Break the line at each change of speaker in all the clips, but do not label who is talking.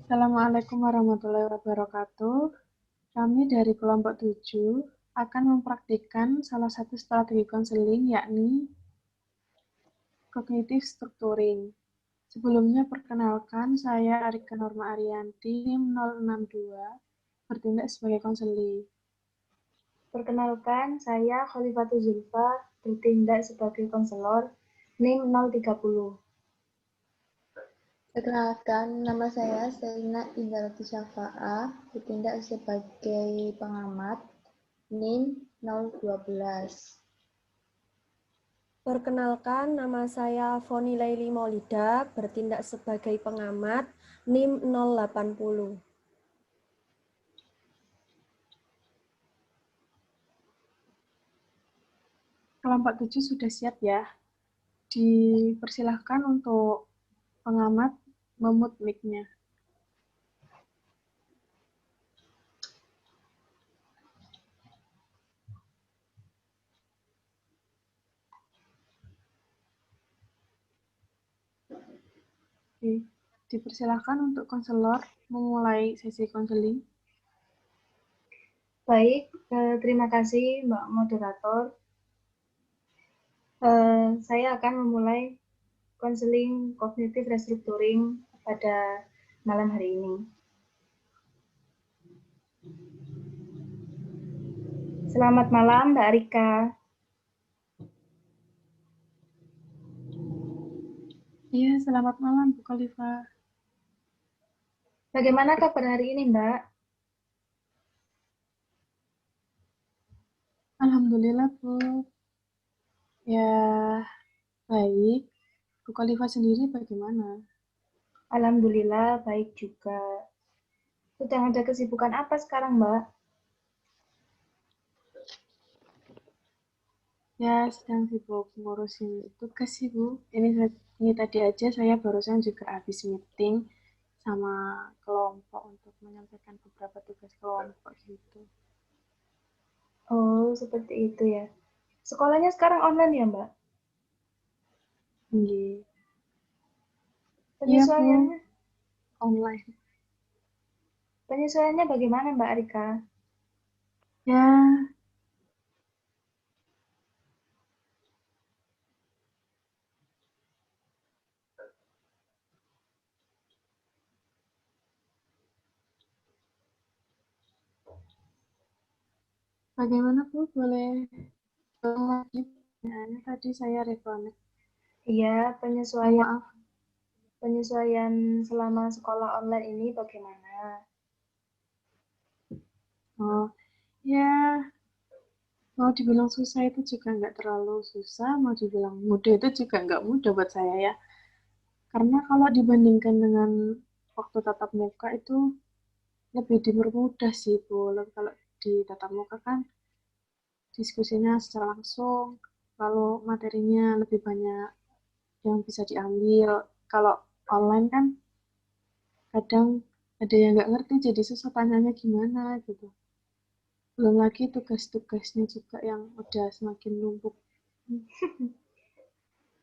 Assalamualaikum warahmatullahi wabarakatuh. Kami dari kelompok 7 akan mempraktikkan salah satu strategi konseling, yakni cognitive structuring. Sebelumnya perkenalkan, saya Arika Norma Ariyanti, NIM 062, bertindak sebagai konseling.
Perkenalkan, saya Khalifatul Zulfa, bertindak sebagai konselor, NIM 030.
Perkenalkan, nama saya Selina Indarati Syafa'ah, bertindak sebagai pengamat, NIM 012.
Perkenalkan, nama saya Foni Laili Maulida, bertindak sebagai pengamat, NIM 080.
Kelompok 7 sudah siap ya? Dipersilahkan untuk pengamat memut mic-nya. Oke, dipersilahkan untuk konselor memulai sesi konseling.
Baik, terima kasih Mbak Moderator. Saya akan memulai konseling cognitive restructuring pada malam hari ini. Selamat malam Mbak Rika.
Iya, selamat malam Bu Khalifa.
Bagaimana kabar hari ini Mbak?
Alhamdulillah Bu. Ya, baik. Bu Khalifa sendiri bagaimana?
Alhamdulillah baik juga. Sedang ada kesibukan apa sekarang Mbak?
Ya, sedang sibuk ngurusin tugas sih Bu. Ini tadi aja saya barusan juga habis meeting sama kelompok untuk menyampaikan beberapa tugas kelompok gitu.
Oh, seperti itu ya. Sekolahnya sekarang online ya Mbak?
Iya. Iya Bu,
Penyesuaiannya,
online.
penyesuaiannya bagaimana Mbak Rika?
Ya, bagaimana Bu? Boleh lagi pertanyaannya tadi saya reconnect.
Iya,
Mohon maaf.
penyesuaian selama sekolah online ini bagaimana?
Oh, ya, mau dibilang susah itu juga nggak terlalu susah, mau dibilang mudah itu juga nggak mudah buat saya ya. Karena kalau dibandingkan dengan waktu tatap muka itu lebih dipermudah sih Bu. Kalau di tatap muka kan diskusinya secara langsung, lalu materinya lebih banyak yang bisa diambil. Kalau online kan kadang ada yang nggak ngerti jadi susah tanyanya gimana gitu. Belum lagi tugas-tugasnya juga yang udah semakin numpuk.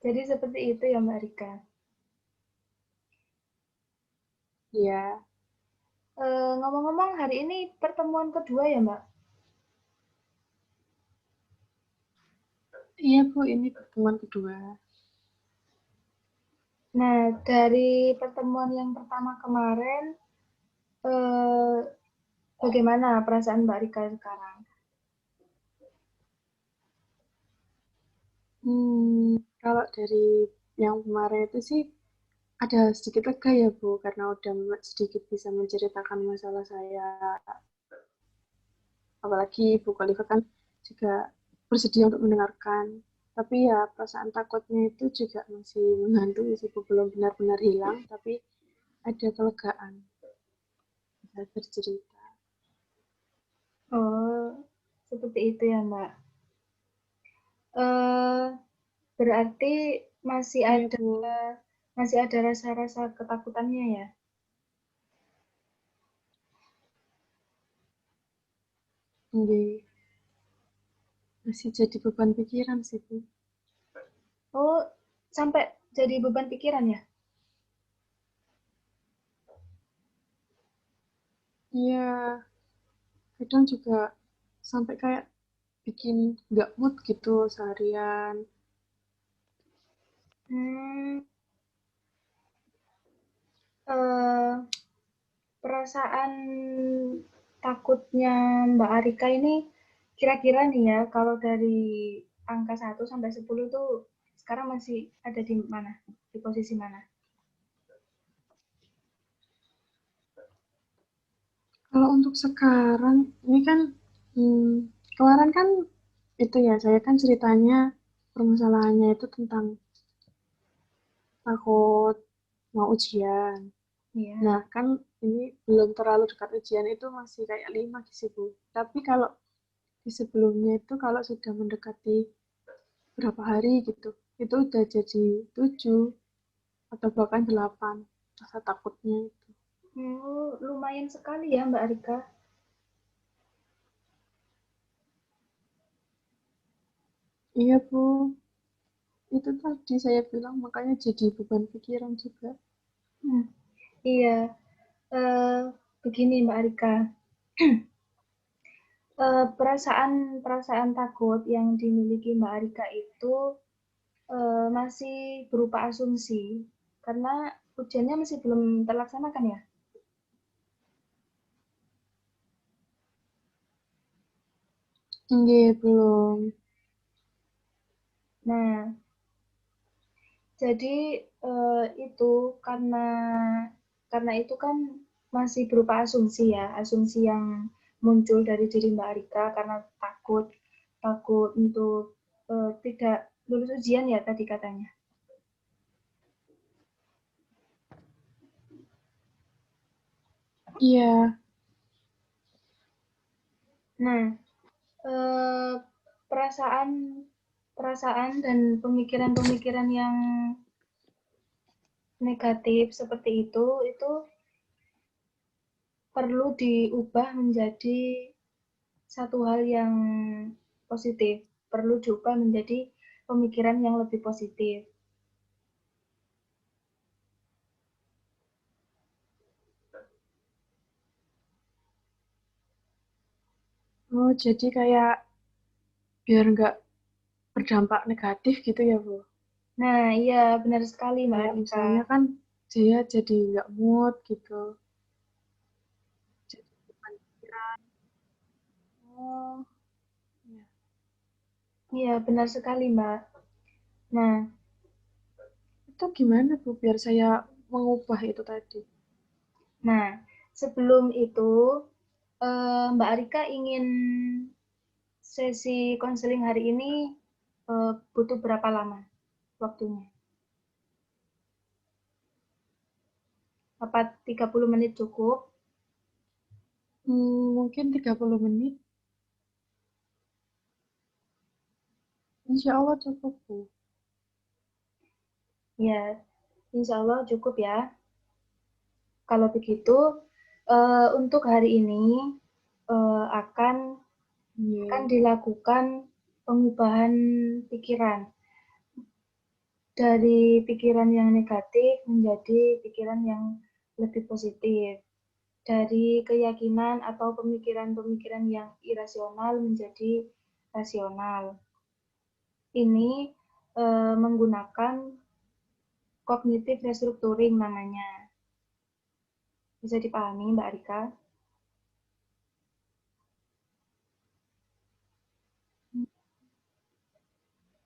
Jadi seperti itu ya Mbak Rika.
Iya,
Ngomong-ngomong hari ini pertemuan kedua ya Mbak?
iya Bu, ini pertemuan kedua.
Nah, dari pertemuan yang pertama kemarin, eh, bagaimana perasaan Mbak Rika sekarang?
Kalau dari yang kemarin itu sih ada sedikit lega ya Bu, karena udah sedikit bisa menceritakan masalah saya. Apalagi Bu Khalifa kan juga bersedia untuk mendengarkan. Tapi ya perasaan takutnya itu juga masih menghantui sih Bu, belum benar-benar hilang, tapi ada kelegaan bisa bercerita.
Oh, seperti itu ya Mbak. Eh, berarti masih
Iya
ada
Bu,
rasa-rasa ketakutannya ya?
ini masih jadi beban pikiran sih Bu.
Oh, sampai jadi beban pikiran ya?
Iya, kadang juga sampai kayak bikin nggak mood gitu seharian.
Hmm, eh, perasaan takutnya Mbak Arika ini kira-kira nih ya, kalau dari angka 1 sampai 10 tuh sekarang masih ada di mana? Di posisi mana?
Kalau untuk sekarang, ini kan kemarin kan itu ya, saya kan ceritanya permasalahannya itu tentang takut mau ujian.
Iya.
Nah, kan ini belum terlalu dekat ujian itu masih kayak 5 sih, Bu. Tapi kalau di sebelumnya itu kalau sudah mendekati berapa hari gitu, itu udah jadi 7 atau bahkan 8 rasa takutnya itu.
Lumayan sekali ya Mbak Arika.
Iya, Bu. Itu tadi saya bilang makanya jadi beban pikiran juga.
Hmm, iya. Eh, Begini Mbak Arika. Perasaan-perasaan takut yang dimiliki Mbak Arika itu masih berupa asumsi karena ujiannya masih belum terlaksanakan ya.
Enggak, belum.
Nah, jadi itu karena itu kan masih berupa asumsi ya, asumsi yang muncul dari diri Mbak Arika karena takut takut untuk tidak lulus ujian ya tadi katanya.
Iya,
Nah, eh, perasaan perasaan dan pemikiran-pemikiran yang negatif seperti itu perlu diubah menjadi satu hal yang positif, perlu diubah menjadi pemikiran yang lebih positif.
oh jadi kayak biar nggak berdampak negatif gitu ya, Bu.
Nah, iya benar sekali Mbak
Kayak
Arika.
misalnya kan dia jadi nggak mood gitu. Jadi beban pikiran. Oh, ya.
Iya, benar sekali Mbak. Nah,
Itu gimana, Bu, biar saya mengubah itu tadi?
nah, sebelum itu Mbak Arika ingin sesi konseling hari ini butuh berapa lama waktunya? Apa 30 menit cukup?
Mungkin 30 menit. Insya Allah cukup, Bu.
Ya, insya Allah cukup ya. Kalau begitu, untuk hari ini akan
Iya.
dilakukan pengubahan pikiran dari pikiran yang negatif menjadi pikiran yang lebih positif, dari keyakinan atau pemikiran-pemikiran yang irasional menjadi rasional. Ini menggunakan cognitive restructuring namanya. Bisa dipahami, Mbak Rika?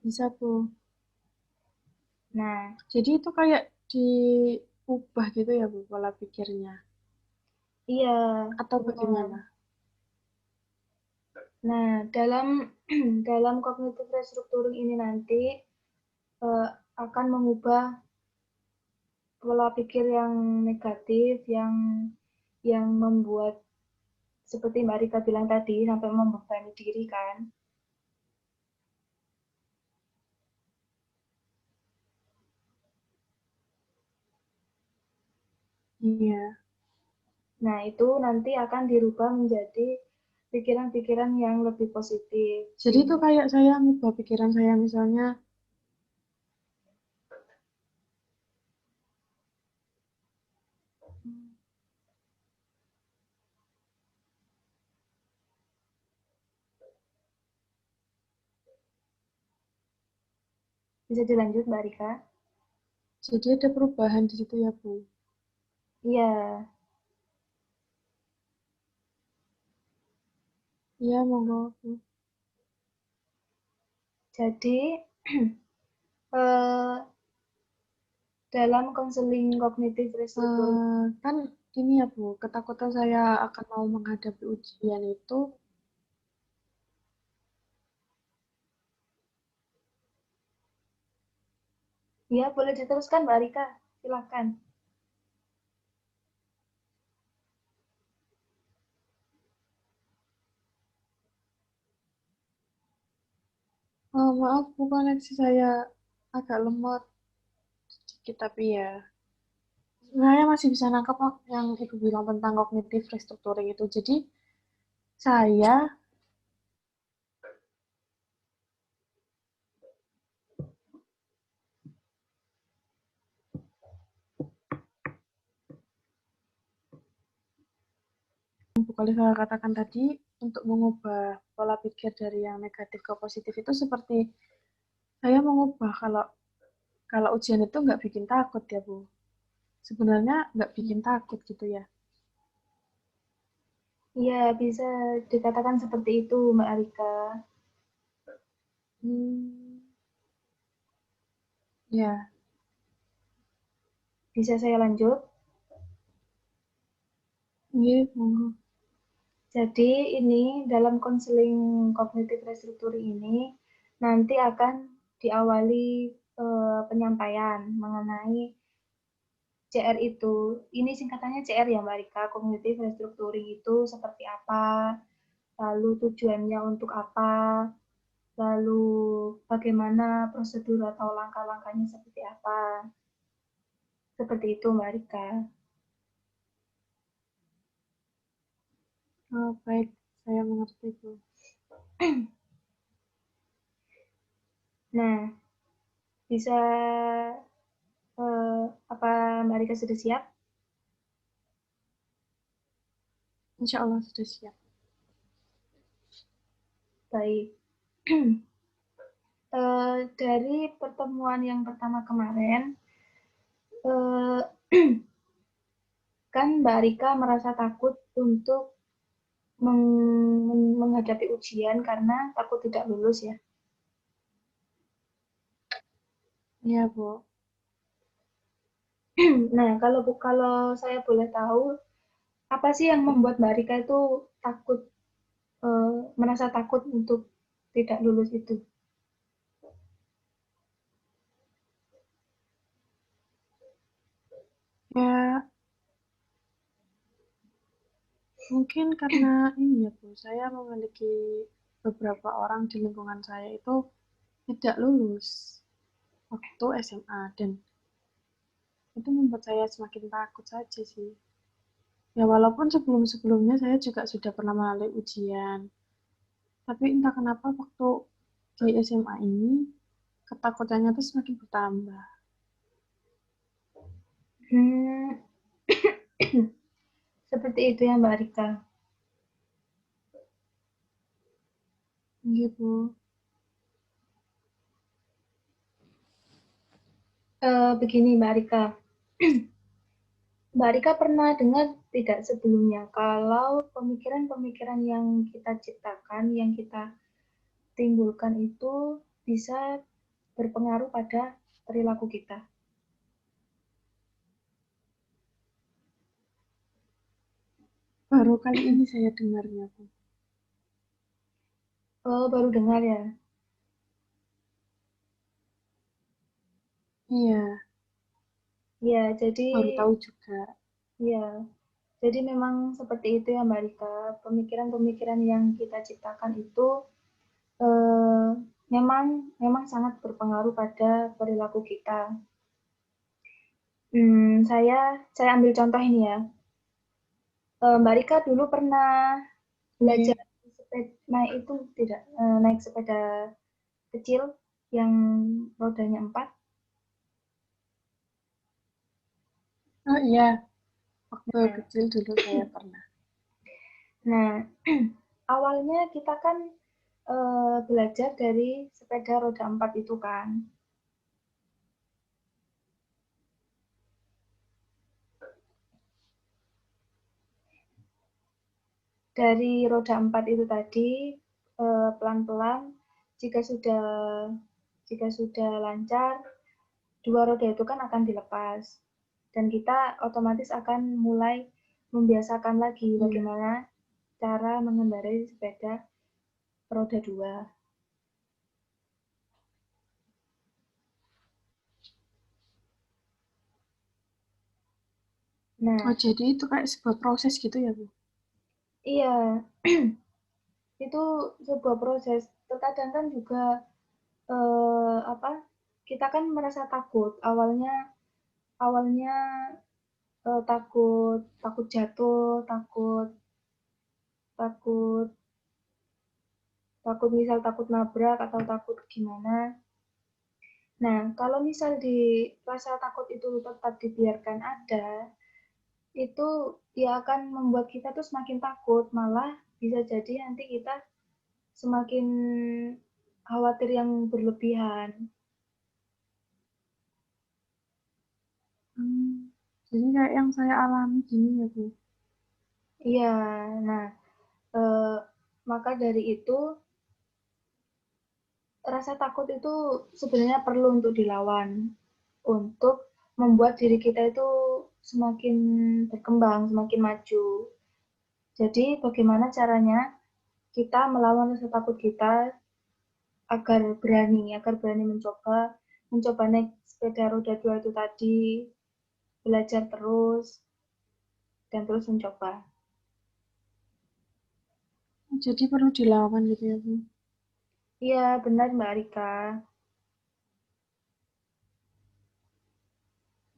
Bisa, Bu.
Nah,
Jadi itu kayak diubah gitu ya, Bu, pola pikirnya.
iya,
Atau
benar.
bagaimana?
Nah, dalam dalam cognitive restructuring ini nanti eh, akan mengubah pola pikir yang negatif, yang membuat seperti Mbak Rika bilang tadi sampai membebani diri kan.
Iya.
Nah, itu nanti akan dirubah menjadi pikiran-pikiran yang lebih positif.
Jadi itu kayak saya ngubah pikiran saya misalnya,
Bisa dilanjut, Mbak Rika?
Jadi ada perubahan di situ ya, Bu?
Iya.
Iya, monggo, Bu.
Jadi, eh, dalam konseling kognitif restrukturing,
Kan ini ya, Bu, ketakutan saya akan mau menghadapi ujian itu,
ya boleh diteruskan, Mbak Rika. Silakan.
maaf, Bu, koneksi saya agak lemot sedikit, tapi ya, sebenarnya masih bisa nangkep kok yang Ibu bilang tentang kognitif restructuring itu. Jadi, saya, Bu, kali saya katakan tadi, untuk mengubah pola pikir dari yang negatif ke positif itu seperti saya mengubah kalau kalau ujian itu nggak bikin takut ya, Bu. Sebenarnya nggak bikin takut gitu ya.
Iya, bisa dikatakan seperti itu, Mbak Rika.
Hmm, ya,
Bisa saya lanjut?
iya, monggo.
Jadi ini dalam konseling kognitif restrukturing ini nanti akan diawali penyampaian mengenai CR itu. Ini singkatannya CR ya Mbak Rika, kognitif restrukturing itu seperti apa, lalu tujuannya untuk apa, lalu bagaimana prosedur atau langkah-langkahnya seperti apa. Seperti itu Mbak Rika.
Oh, baik, saya mengerti, Bu.
Nah, bisa apa Mbak Rika sudah siap?
Insya Allah sudah siap.
Baik. Dari pertemuan yang pertama kemarin, eh, kan Mbak Rika merasa takut untuk menghadapi ujian karena takut tidak lulus ya.
Iya, Bu.
Nah, kalau saya boleh tahu, apa sih yang membuat Mbak Rika itu takut, merasa takut untuk tidak lulus itu?
Ya, mungkin karena ini ya, Bu. Saya memiliki beberapa orang di lingkungan saya itu tidak lulus waktu SMA dan itu membuat saya semakin takut saja sih. Ya walaupun sebelum-sebelumnya saya juga sudah pernah melalui ujian, tapi entah kenapa waktu di SMA ini ketakutannya tuh semakin bertambah.
Hmm, seperti itu ya Mbak Rika.
Gitu.
Begini Mbak Rika, Mbak Rika pernah dengar tidak sebelumnya kalau pemikiran-pemikiran yang kita ciptakan, yang kita timbulkan itu bisa berpengaruh pada perilaku kita?
Baru kali ini saya dengarnya, Bu.
Oh, baru dengar ya?
Iya,
Ya, jadi
baru tahu juga.
ya, jadi memang seperti itu ya Mbak Rika. Pemikiran-pemikiran yang kita ciptakan itu eh, memang memang sangat berpengaruh pada perilaku kita. Saya ambil contoh ini ya. Mbak Rika dulu pernah
Iya.
belajar naik itu tidak naik sepeda kecil yang rodanya 4.
Oh iya, waktu
Nah,
kecil dulu saya pernah.
nah awalnya kita kan belajar dari sepeda roda 4 itu kan. dari roda 4 itu tadi pelan-pelan jika sudah lancar, dua roda itu kan akan dilepas dan kita otomatis akan mulai membiasakan lagi bagaimana cara mengendarai sepeda roda 2. Nah,
jadi itu kayak sebuah proses gitu ya, Bu?
iya, itu sebuah proses. Terkadang kan juga kita kan merasa takut. Awalnya takut jatuh, takut takut nabrak atau takut gimana. Nah, kalau misal di rasa takut itu tetap dibiarkan ada, itu ya akan membuat kita tuh semakin takut, malah bisa jadi nanti kita semakin khawatir yang berlebihan.
Jadi kayak yang saya alami gini ya, Bu?
Iya, nah maka dari itu rasa takut itu sebenarnya perlu untuk dilawan, untuk membuat diri kita itu semakin berkembang, semakin maju. Jadi bagaimana caranya kita melawan rasa takut kita agar berani mencoba naik sepeda roda 2 itu tadi, belajar terus, dan terus mencoba.
Jadi perlu dilawan gitu ya, Bu?
Iya, benar Mbak Rika.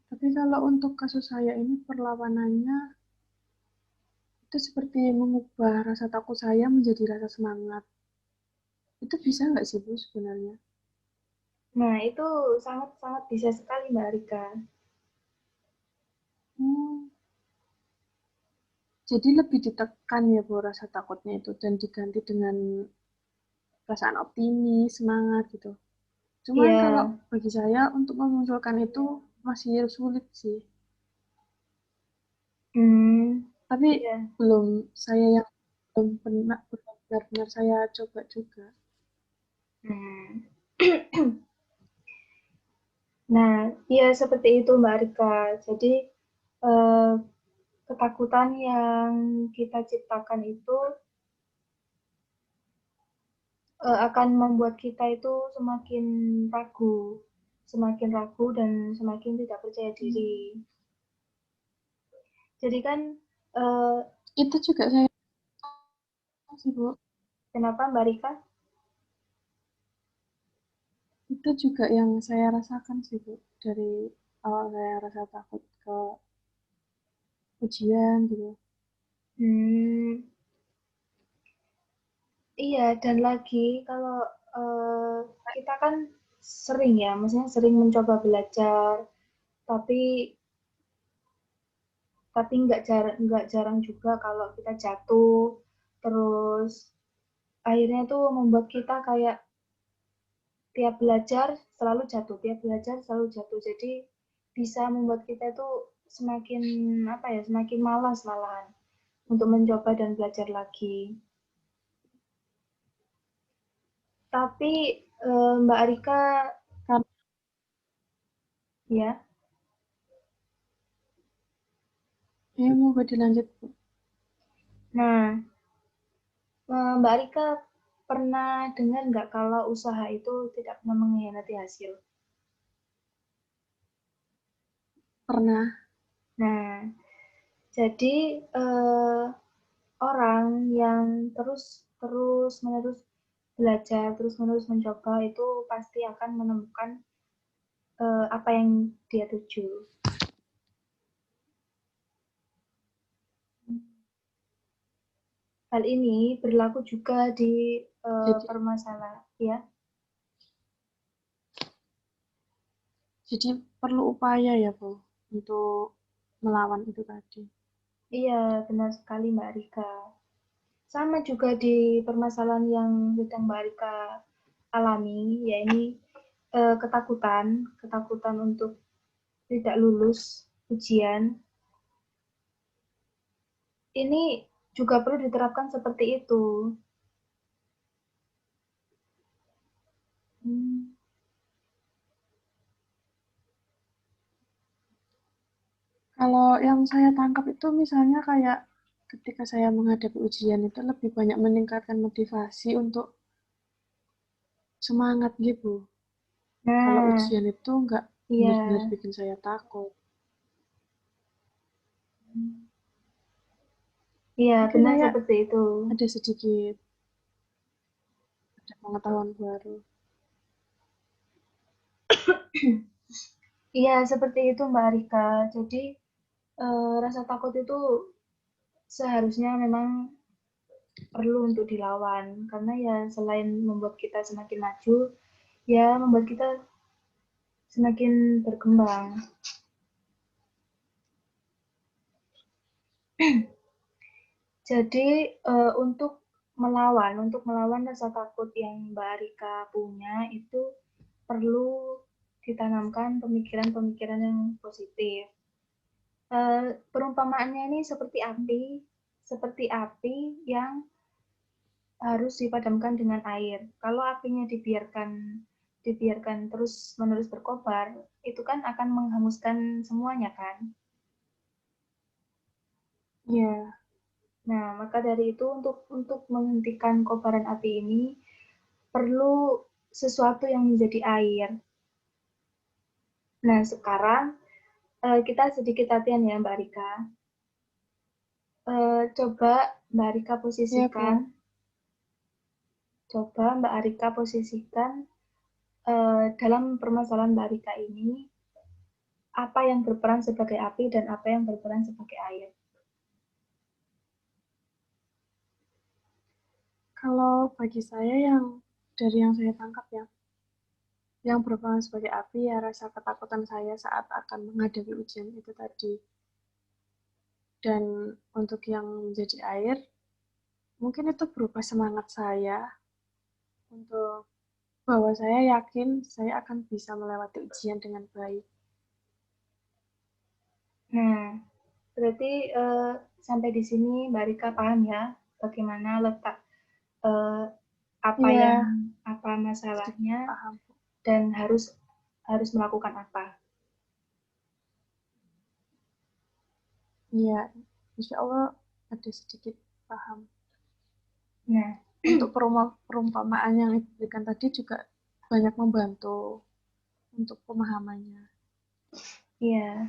Tapi kalau untuk kasus saya ini perlawanannya itu seperti mengubah rasa takut saya menjadi rasa semangat. Itu bisa nggak sih, Bu, sebenarnya?
Nah, itu sangat-sangat bisa sekali Mbak Rika.
Jadi lebih ditekan ya, Bu, rasa takutnya itu dan diganti dengan perasaan optimis, semangat gitu. Cuman
Iya.
kalau bagi saya untuk memunculkan itu masih sulit sih. Tapi
Iya.
saya yang belum pernah benar-benar saya coba juga.
Nah, ya seperti itu Mbak Rika. Jadi ketakutan yang kita ciptakan itu akan membuat kita itu semakin ragu dan semakin tidak percaya diri. Jadi kan
Itu juga saya sih, Bu.
kenapa Mbak Rika?
Itu juga yang saya rasakan sih, Bu. Dari awal saya rasa takut ke ujian gitu.
Iya, dan lagi kalau kita kan sering ya, maksudnya sering mencoba belajar, tapi nggak jarang juga kalau kita jatuh, terus akhirnya tuh membuat kita kayak tiap belajar selalu jatuh, jadi bisa membuat kita tuh semakin malas malahan untuk mencoba dan belajar lagi. Tapi Mbak Rika, ya.
Ya, mau dilanjut, Bu.
Nah, Mbak Rika pernah dengar nggak kalau usaha itu tidak pernah mengkhianati hasil?
Pernah.
Nah, jadi orang yang terus menerus belajar, terus menerus mencoba itu pasti akan menemukan apa yang dia tuju. Hal ini berlaku juga di permasalahan, ya.
Jadi perlu upaya ya, Bu, untuk melawan itu tadi.
Iya, benar sekali Mbak Rika. Sama juga di permasalahan yang sedang Mbak Rika alami, yaitu ketakutan untuk tidak lulus ujian. Ini juga perlu diterapkan seperti itu.
Kalau yang saya tangkap itu misalnya kayak ketika saya menghadapi ujian itu lebih banyak meningkatkan motivasi untuk semangat gitu. Kalau
Nah,
ujian itu nggak
iya.
benar-benar bikin saya takut.
Iya,
Mungkin
benar
saya
seperti itu.
ada sedikit ada pengetahuan baru.
Iya, seperti itu Mbak Rika. Jadi, rasa takut itu seharusnya memang perlu untuk dilawan. Karena ya selain membuat kita semakin maju, ya membuat kita semakin berkembang. Jadi, untuk melawan rasa takut yang Mbak Rika punya itu perlu ditanamkan pemikiran-pemikiran yang positif. Perumpamaannya ini seperti api yang harus dipadamkan dengan air. Kalau apinya dibiarkan terus-menerus berkobar, itu kan akan menghanguskan semuanya kan.
Iya.
Nah, maka dari itu untuk menghentikan kobaran api ini perlu sesuatu yang menjadi air. Nah, sekarang kita sedikit latihan ya, Mbak Rika. Coba Mbak Rika
Iya, Bu.
posisikan dalam permasalahan Mbak Rika ini, apa yang berperan sebagai api dan apa yang berperan sebagai air.
Kalau bagi saya dari yang saya tangkap ya, yang berperan sebagai api ya rasa ketakutan saya saat akan menghadapi ujian itu tadi. Dan untuk yang menjadi air, mungkin itu berupa semangat saya untuk bahwa saya yakin saya akan bisa melewati ujian dengan baik.
Nah, berarti sampai di sini Mbak Rika paham ya bagaimana letak
Iya,
apa masalahnya
paham.
dan harus melakukan apa.
Iya, insya Allah ada sedikit paham.
Nah,
Untuk perumpamaan yang diberikan tadi juga banyak membantu untuk pemahamannya.
iya.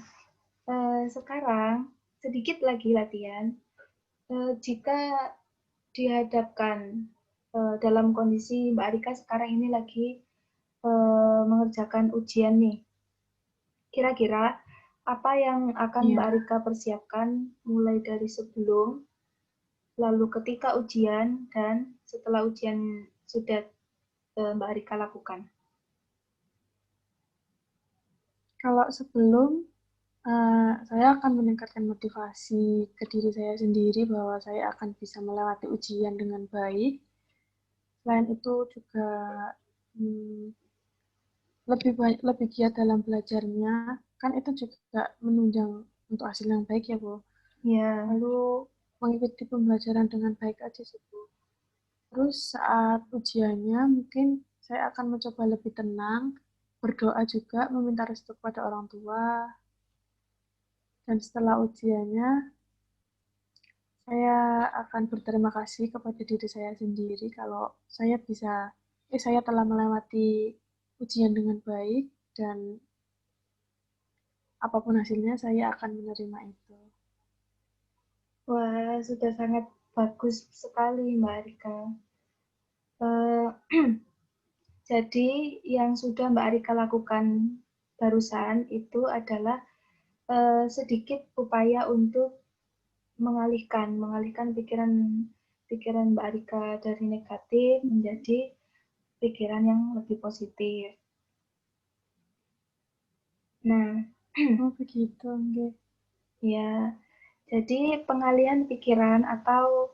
Sekarang sedikit lagi latihan. Jika dihadapkan dalam kondisi Mbak Rika sekarang ini lagi mengerjakan ujian nih, kira-kira apa yang akan
Iya.
Mbak Rika persiapkan mulai dari sebelum, lalu ketika ujian, dan setelah ujian sudah Mbak Rika lakukan?
Kalau sebelum saya akan meningkatkan motivasi ke diri saya sendiri bahwa saya akan bisa melewati ujian dengan baik. Selain itu juga hmm, lebih giat dalam belajarnya, kan itu juga menunjang untuk hasil yang baik ya, Bu.
Ya.
Lalu mengikuti pembelajaran dengan baik aja sih, Bu. Terus saat ujiannya mungkin saya akan mencoba lebih tenang, berdoa juga, meminta restu kepada orang tua, dan setelah ujiannya saya akan berterima kasih kepada diri saya sendiri kalau saya telah melewati ujian dengan baik dan apapun hasilnya saya akan menerima itu.
Wah, sudah sangat bagus sekali Mbak Rika. Jadi yang sudah Mbak Rika lakukan barusan itu adalah sedikit upaya untuk mengalihkan pikiran Mbak Rika dari negatif menjadi pikiran yang lebih positif. Nah,
Oh begitu, enggak.
ya, jadi pengalihan pikiran atau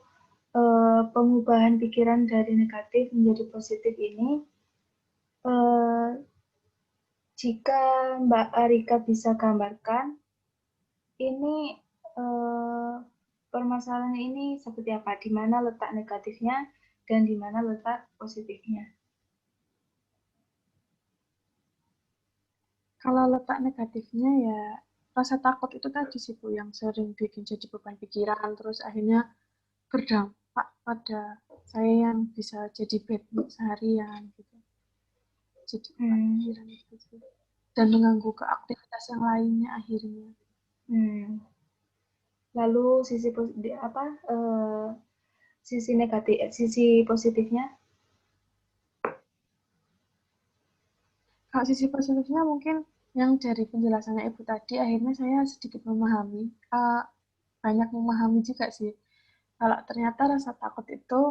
pengubahan pikiran dari negatif menjadi positif ini, jika Mbak Rika bisa gambarkan, ini permasalahan ini seperti apa? Di mana letak negatifnya dan di mana letak positifnya?
Kalau letak negatifnya ya rasa takut itu tadi sih Bu yang sering bikin jadi beban pikiran terus akhirnya berdampak pada saya yang bisa jadi bad mood seharian gitu. Jadi beban pikiran itu sih. Dan mengganggu ke aktivitas yang lainnya akhirnya.
Lalu sisi negatif, sisi positifnya?
Kalau sisi positifnya mungkin yang dari penjelasannya Ibu tadi, akhirnya saya sedikit memahami, banyak memahami juga sih. Kalau ternyata rasa takut itu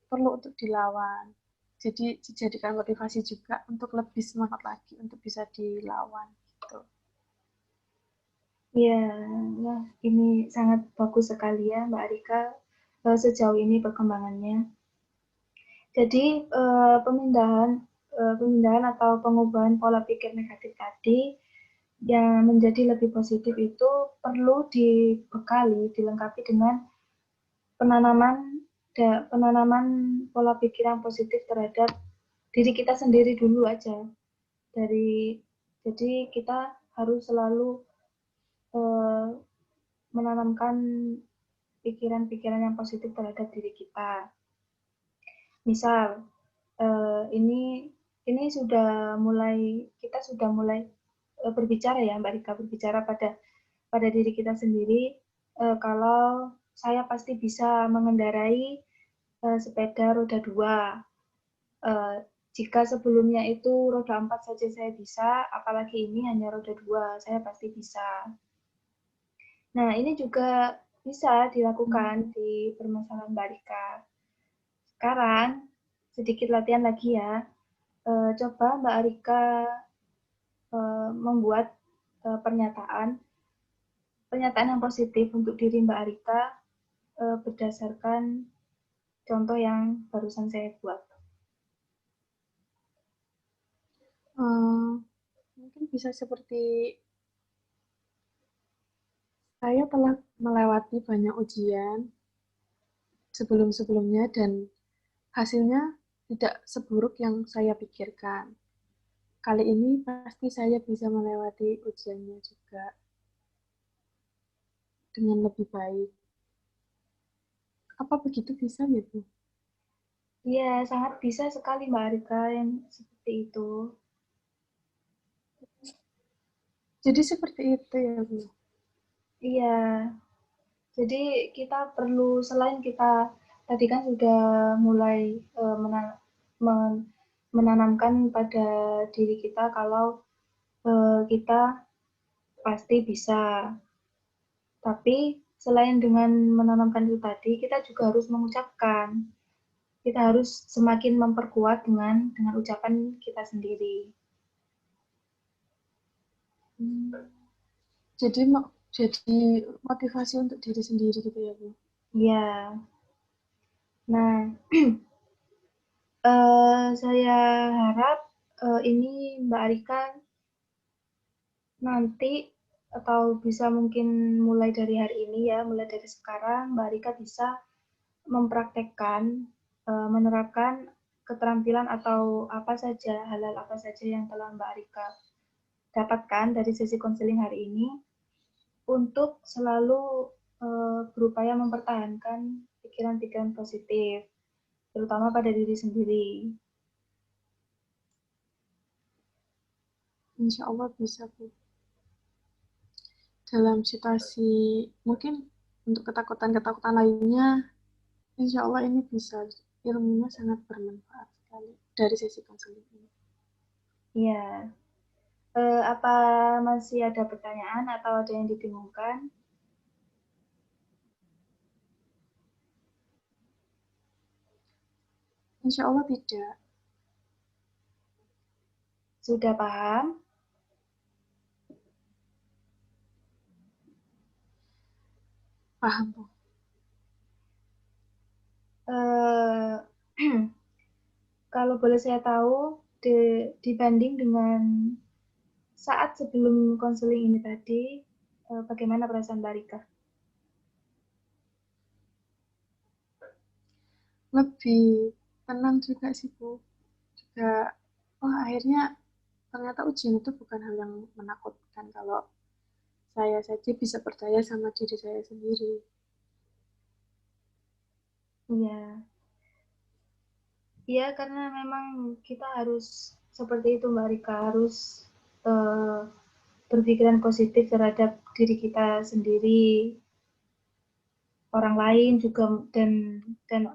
perlu untuk dilawan. Jadi dijadikan motivasi juga untuk lebih semangat lagi untuk bisa dilawan. Gitu.
Ya, ini sangat bagus sekali ya Mbak Arika sejauh ini perkembangannya. Jadi pemindahan atau pengubahan pola pikir negatif tadi yang menjadi lebih positif itu perlu dibekali, dilengkapi dengan penanaman pola pikir yang positif terhadap diri kita sendiri dulu aja. Jadi kita harus selalu menanamkan pikiran-pikiran yang positif terhadap diri kita. Misal, ini kita sudah mulai berbicara ya Mbak Rika, berbicara pada diri kita sendiri, kalau saya pasti bisa mengendarai sepeda roda 2. Jika sebelumnya itu roda 4 saja saya bisa, apalagi ini hanya roda 2, saya pasti bisa. Nah, ini juga bisa dilakukan di permasalahan Mbak Rika. Sekarang, sedikit latihan lagi ya. Coba Mbak Rika membuat pernyataan yang positif untuk diri Mbak Rika berdasarkan contoh yang barusan saya buat.
Mungkin bisa seperti saya telah melewati banyak ujian sebelum-sebelumnya dan hasilnya tidak seburuk yang saya pikirkan. Kali ini pasti saya bisa melewati ujiannya juga dengan lebih baik. Apa begitu bisa ya, Bu?
Iya, sangat bisa sekali Mbak Rika yang seperti itu.
Jadi seperti itu ya, Bu?
Iya, jadi kita perlu, selain kita tadi kan sudah mulai menanamkan pada diri kita kalau kita pasti bisa. Tapi selain dengan menanamkan itu tadi, kita juga harus mengucapkan. Kita harus semakin memperkuat dengan ucapan kita sendiri.
Jadi motivasi untuk diri sendiri gitu ya, Bu?
Ya. Nah, saya harap ini Mbak Arika nanti atau bisa mungkin mulai dari hari ini ya, mulai dari sekarang Mbak Arika bisa mempraktekkan, menerapkan keterampilan atau hal-hal apa saja yang telah Mbak Arika dapatkan dari sesi konseling hari ini untuk selalu berupaya mempertahankan pikiran-pikiran positif, terutama pada diri sendiri.
Insya Allah bisa, Bu. Dalam situasi mungkin untuk ketakutan-ketakutan lainnya, insya Allah ini bisa, ilmunya sangat bermanfaat sekali dari sesi konseling ini.
Iya. Apa masih ada pertanyaan atau ada yang dibingungkan?
Insya Allah tidak.
Sudah paham?
Paham, Bu.
Kalau boleh saya tahu, dibanding dengan saat sebelum konseling ini tadi, bagaimana perasaan Mbak Rika?
lebih tenang juga sih Bu. Juga, oh akhirnya ternyata ujian itu bukan hal yang menakutkan kalau saya saja bisa percaya sama diri saya sendiri.
Iya. Iya, karena memang kita harus seperti itu Mbak Rika, harus berpikiran positif terhadap diri kita sendiri, orang lain juga dan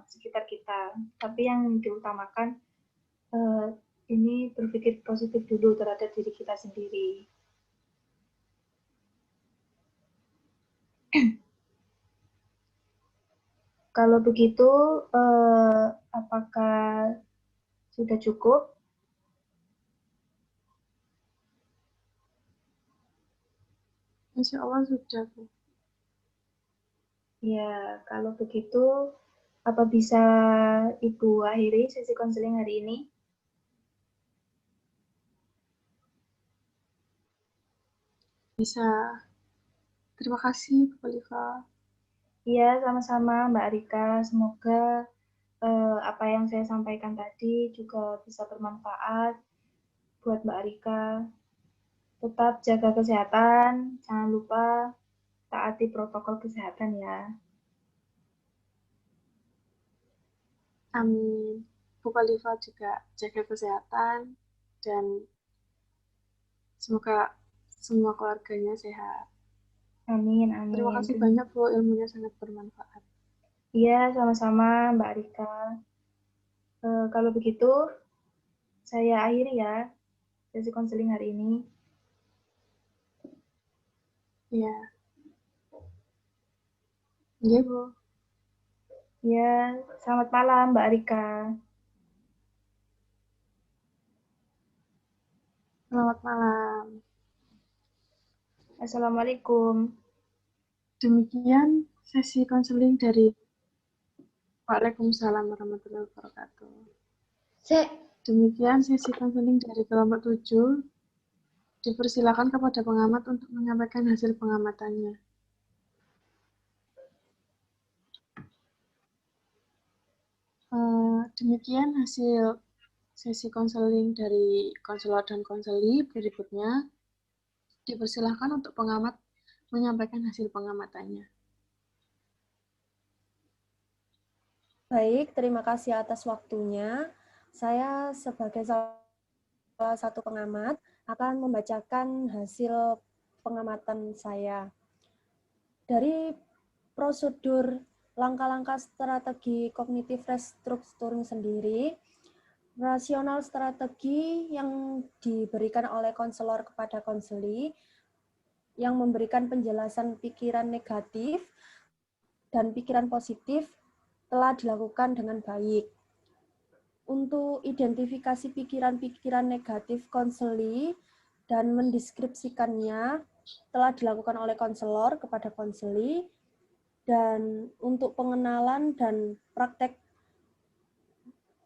sekitar kita. Tapi yang diutamakan ini berpikir positif dulu terhadap diri kita sendiri. Kalau begitu, apakah sudah cukup?
Insya Allah sudah Bu.
Ya, kalau begitu, apa bisa Ibu akhiri sesi konseling hari ini?
Bisa. Terima kasih Bu Khalifa.
Iya, sama-sama Mbak Rika. Semoga apa yang saya sampaikan tadi juga bisa bermanfaat buat Mbak Rika. Tetap jaga kesehatan, jangan lupa taati protokol kesehatan ya.
Amin. Bu Khalifa juga jaga kesehatan dan semoga semua keluarganya sehat.
Amin,
Terima
amin.
kasih banyak Bu, ilmunya sangat bermanfaat.
Iya, sama-sama Mbak Rika. Kalau begitu, saya akhiri ya sesi konseling hari ini.
Iya. Iya Bu.
Ya, selamat malam Mbak Rika.
Selamat malam.
Assalamualaikum.
Demikian sesi konseling dari Waalaikumsalam warahmatullahi wabarakatuh. Demikian sesi konseling dari kelompok 7. Dipersilakan kepada pengamat untuk menyampaikan hasil pengamatannya. Demikian hasil sesi konseling dari konselor dan konseli. Berikutnya dipersilakan untuk pengamat menyampaikan hasil pengamatannya.
Baik, terima kasih atas waktunya. Saya sebagai salah satu pengamat akan membacakan hasil pengamatan saya. Dari prosedur langkah-langkah strategi kognitif restructuring sendiri, rasional strategi yang diberikan oleh konselor kepada konseli yang memberikan penjelasan pikiran negatif dan pikiran positif telah dilakukan dengan baik. Untuk identifikasi pikiran-pikiran negatif konseli dan mendeskripsikannya telah dilakukan oleh konselor kepada konseli, dan untuk pengenalan dan praktek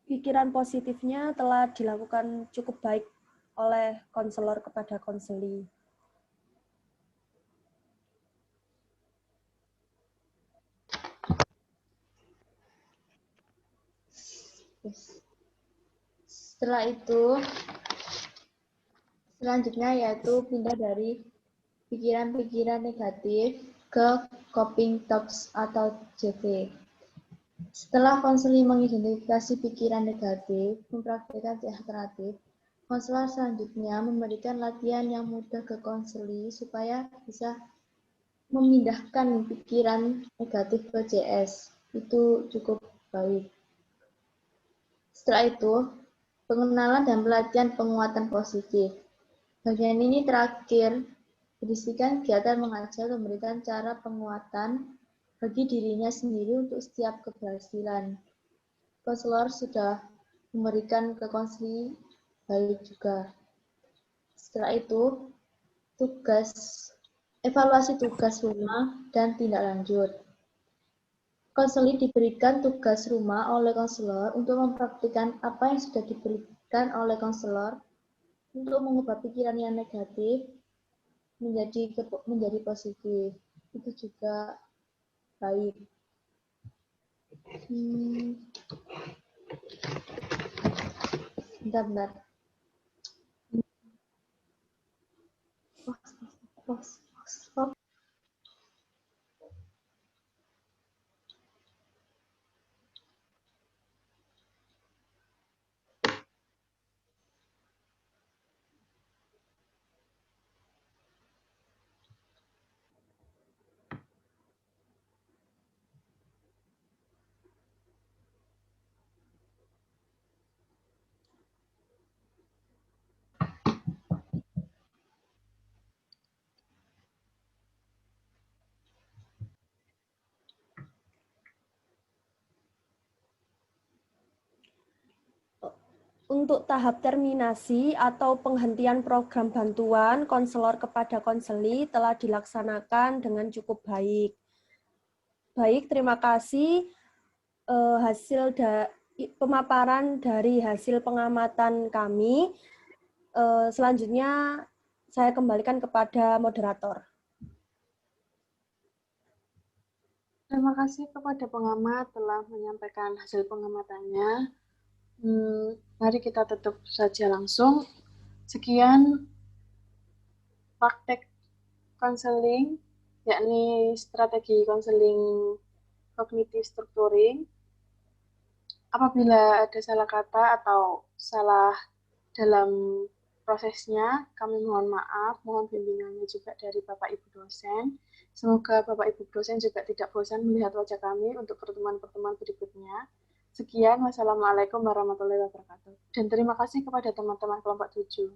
pikiran positifnya telah dilakukan cukup baik oleh konselor kepada konseli.
Setelah itu, selanjutnya yaitu pindah dari pikiran-pikiran negatif ke coping talks atau JV. Setelah konseli mengidentifikasi pikiran negatif, mempraktikkan alternatif, konselor selanjutnya memberikan latihan yang mudah ke konseli supaya bisa memindahkan pikiran negatif ke CS. Itu cukup baik. Setelah itu, pengenalan dan pelatihan penguatan positif. Bagian ini terakhir berisikan kegiatan mengajar memberikan cara penguatan bagi dirinya sendiri untuk setiap keberhasilan. Konselor sudah memberikan ke konseli baik juga. Setelah itu, evaluasi tugas rumah dan tindak lanjut. Konseli diberikan tugas rumah oleh konselor untuk mempraktikkan apa yang sudah diberikan oleh konselor untuk mengubah pikiran yang negatif menjadi positif. Itu juga baik. Bentar. Oh.
Untuk tahap terminasi atau penghentian program bantuan konselor kepada konseli telah dilaksanakan dengan cukup baik. Baik, terima kasih. Hasil pemaparan dari hasil pengamatan kami. Selanjutnya saya kembalikan kepada moderator.
Terima kasih kepada pengamat telah menyampaikan hasil pengamatannya. Mari kita tutup saja langsung. Sekian praktek konseling, yakni strategi konseling cognitive structuring. Apabila ada salah kata atau salah dalam prosesnya, kami mohon maaf, mohon bimbingannya juga dari Bapak Ibu dosen. Semoga Bapak Ibu dosen juga tidak bosan melihat wajah kami untuk pertemuan-pertemuan berikutnya. Sekian, wassalamualaikum warahmatullahi wabarakatuh. Dan terima kasih kepada teman-teman kelompok 7.